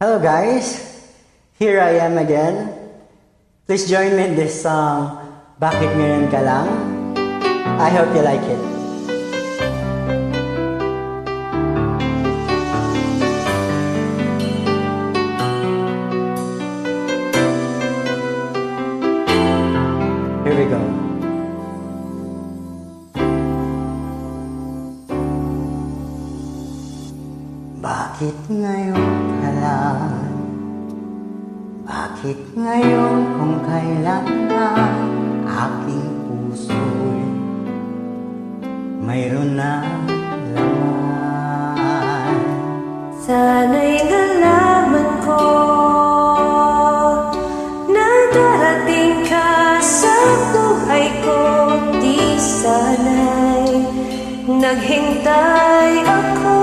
Hello guys, here I am again. Please join me in this song, Bakit Ngayon Ka Lang? I hope you like it. Here we go. Bakit ngayon ka lang? Bakit ngayon kung kailan lang aking puso'y mayroon na laman? Sana'y nalaman ko na darating ka sa buhay ko. Di sana'y naghintay ako.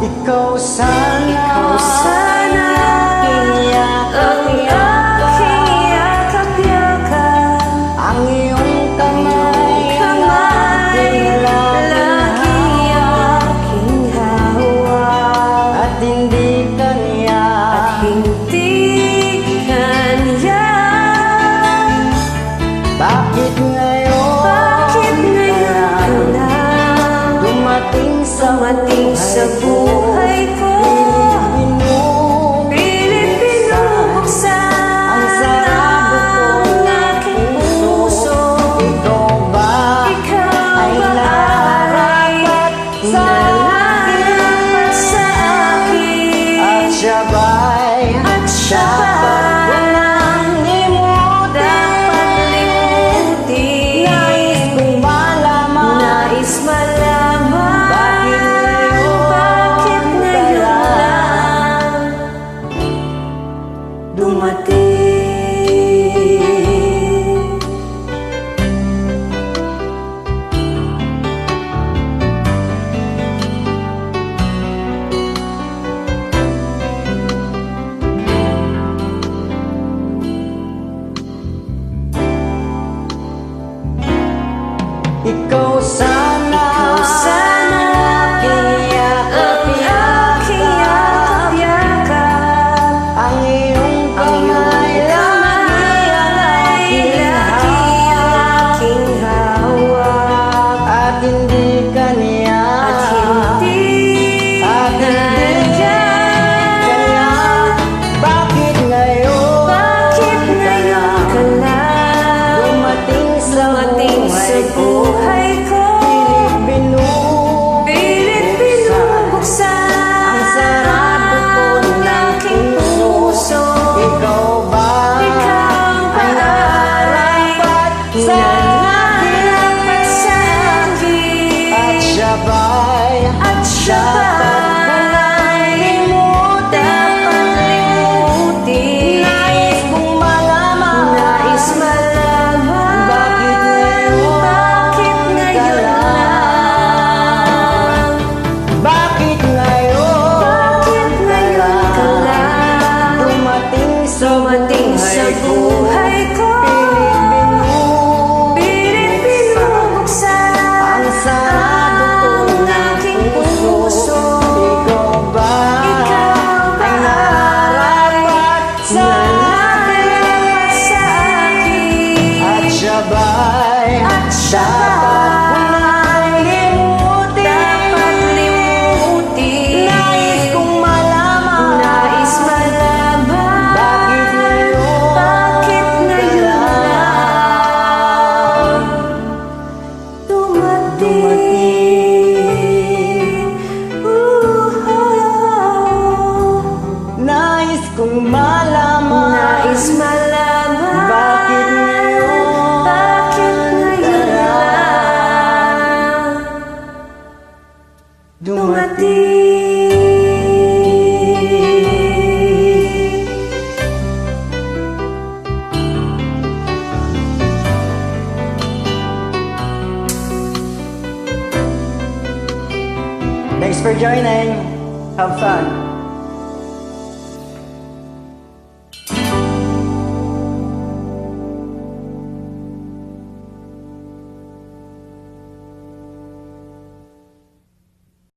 Ikaw sana ang aking yakap-yakap, ang iyong kamay lagi aking hawak, at hindi kanya. Bakit ngayon ka lang dumating sa buhay ko? Pilit binubuksan ang sarado ang aking puso. Ikaw ba ay nararapat sa narapat sa akin? at siya ba'y dapat ko nang limutin? Dapat limutin. Nais kong malaman Nais malaman bakit ngayon lang dumating. Ikaw sana ang aking yakap-yakap, ang iyong kamay lagi aking hawak, at hindi kanya. Bakit ngayon ka lang dumating sa buhay ko? Pilit binubuksan ang sarado ko ang aking puso. Ikaw ba ay nararapat sa Narapat sa akin? at siya ba'y dapat limutin? Nais kong malaman Nais malaman bakit ngayon lang? Bakit ngayon ka lang dumating sa buhay ko? Pilit binubuksan ang sarado ang aking puso. Ikaw ba ay nararapat sa Narapat sa akin? at siya ba'y dapat ko nang limutin? Dapat limutin. Nais kong malaman Nais malaman bakit ngayon lang dumating. Nais kong malaman Nais malaman bakit ngayon lang dumating. Thanks for joining. Have fun.